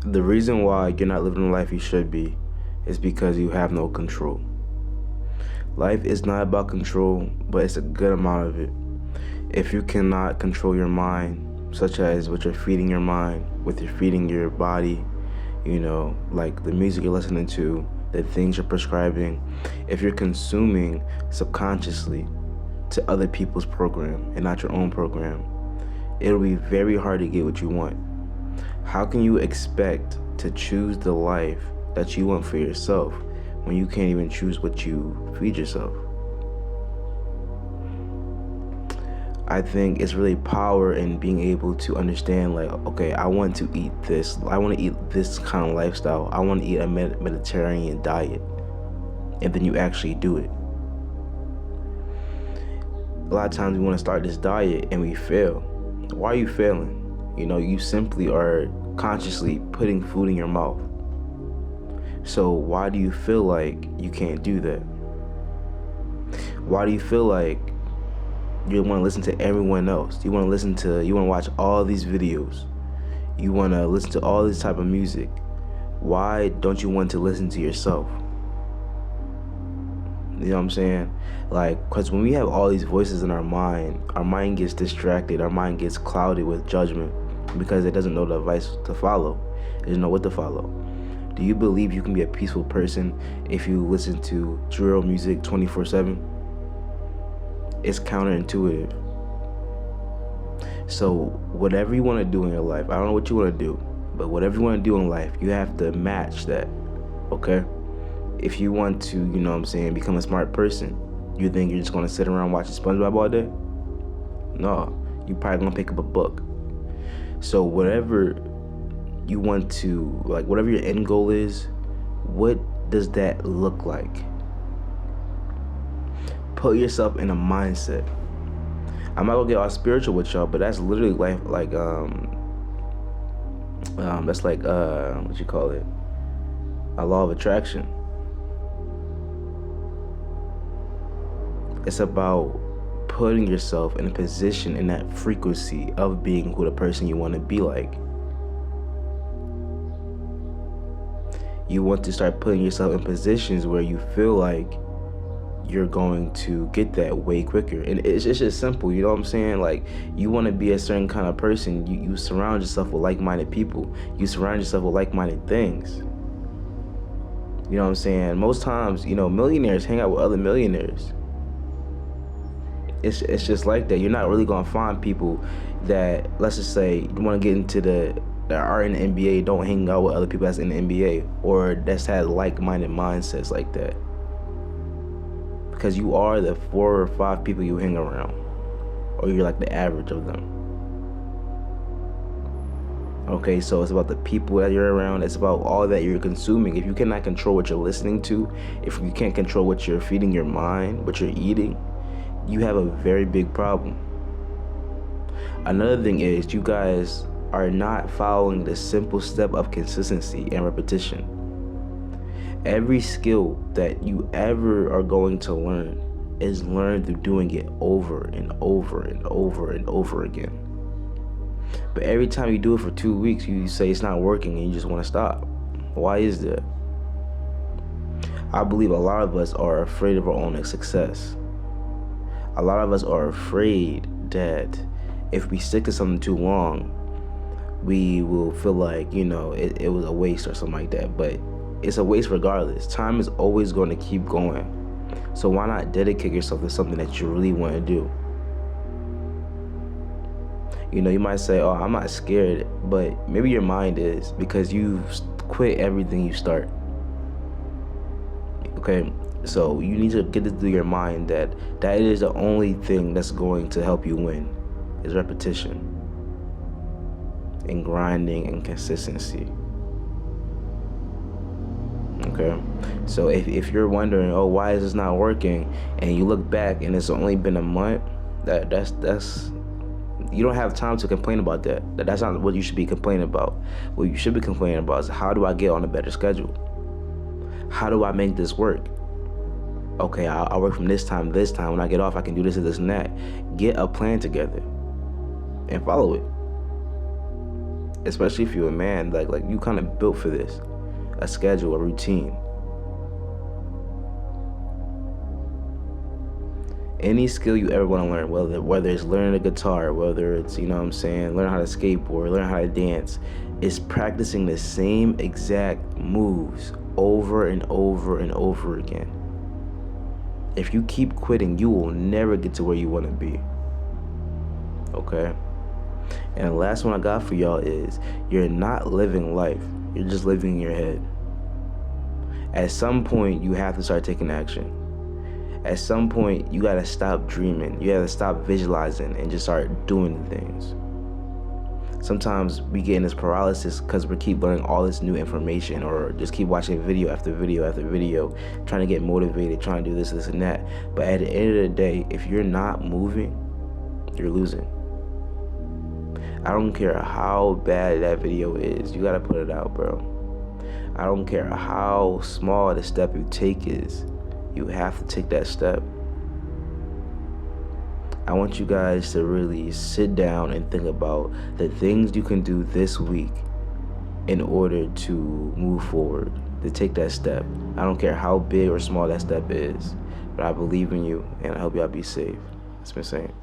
The reason why you're not living the life you should be is because you have no control. Life is not about control, but it's a good amount of it. If you cannot control your mind, such as what you're feeding your mind, what you're feeding your body, like the music you're listening to, the things you're prescribing, if you're consuming subconsciously to other people's program and not your own program, it'll be very hard to get what you want. How can you expect to choose the life that you want for yourself when you can't even choose what you feed yourself? I think it's really power in being able to understand, like, okay, I want to eat this. I want to eat this kind of lifestyle. I want to eat a Mediterranean diet. And then you actually do it. A lot of times we want to start this diet and we fail. Why are you failing? You simply are consciously putting food in your mouth. So why do you feel like you can't do that? Why do you feel like you want to listen to everyone else? You want to watch all these videos. You want to listen to all this type of music. Why don't you want to listen to yourself? You know what I'm saying? Like, because when we have all these voices in our mind gets distracted. Our mind gets clouded with judgment because it doesn't know the advice to follow. It doesn't know what to follow. Do you believe you can be a peaceful person if you listen to drill music 24/7? It's counterintuitive. So whatever you want to do in your life, I don't know what you want to do, but whatever you want to do in life, you have to match that, okay? If you want to, become a smart person, you think you're just going to sit around watching SpongeBob all day? No, you're probably going to pick up a book. So whatever you want to, whatever your end goal is, what does that look like? Put yourself in a mindset. I'm not gonna get all spiritual with y'all, but that's literally that's like what you call it, a law of attraction. It's about putting yourself in a position in that frequency of being who the person you want to be like. You want to start putting yourself in positions where you feel like you're going to get that way quicker. And it's just simple, you know what I'm saying? Like, you want to be a certain kind of person, you surround yourself with like-minded people. You surround yourself with like-minded things. You know what I'm saying? Most times, millionaires hang out with other millionaires. It's just like that. You're not really gonna find people that, let's just say, you want to get into that are in the NBA, don't hang out with other people that's in the NBA or that's had like-minded mindsets like that. Because you are the 4 or 5 people you hang around, or you're like the average of them. Okay, so it's about the people that you're around. It's about all that you're consuming. If you cannot control what you're listening to, if you can't control what you're feeding your mind, what you're eating, you have a very big problem. Another thing is, you guys are not following the simple step of consistency and repetition. Every skill that you ever are going to learn is learned through doing it over and over and over and over again. But every time you do it for 2 weeks, you say it's not working and you just want to stop. Why is that? I believe a lot of us are afraid of our own success. A lot of us are afraid that if we stick to something too long, we will feel like, it was a waste or something like that. But it's a waste regardless. Time is always going to keep going. So why not dedicate yourself to something that you really want to do? You might say, oh, I'm not scared, but maybe your mind is, because you quit everything you start. Okay, so you need to get it through your mind that is the only thing that's going to help you win, is repetition and grinding and consistency. Okay, so if you're wondering, oh, why is this not working, and you look back and it's only been a month, that's you don't have time to complain about that. That's not what you should be complaining about. What you should be complaining about is, how do I get on a better schedule? How do I make this work? Okay, I'll work from this time to this time. When I get off, I can do this and this and that. Get a plan together and follow it. especially if you're a man, like you kind of built for this. A schedule, a routine. Any skill you ever want to learn, whether it's learning a guitar, whether it's, you know what I'm saying, learn how to skateboard, learn how to dance, is practicing the same exact moves over and over and over again. If you keep quitting, you will never get to where you want to be. Okay? And the last one I got for y'all is, you're not living life. You're just living in your head. At some point, you have to start taking action. At some point, you gotta stop dreaming. You gotta stop visualizing and just start doing things. Sometimes we get in this paralysis because we keep learning all this new information, or just keep watching video after video after video, trying to get motivated, trying to do this, and that. But at the end of the day, if you're not moving, you're losing. I don't care how bad that video is, you gotta put it out, bro. I don't care how small the step you take is, you have to take that step. I want you guys to really sit down and think about the things you can do this week in order to move forward, to take that step. I don't care how big or small that step is, but I believe in you, and I hope y'all be safe. It's been Saint.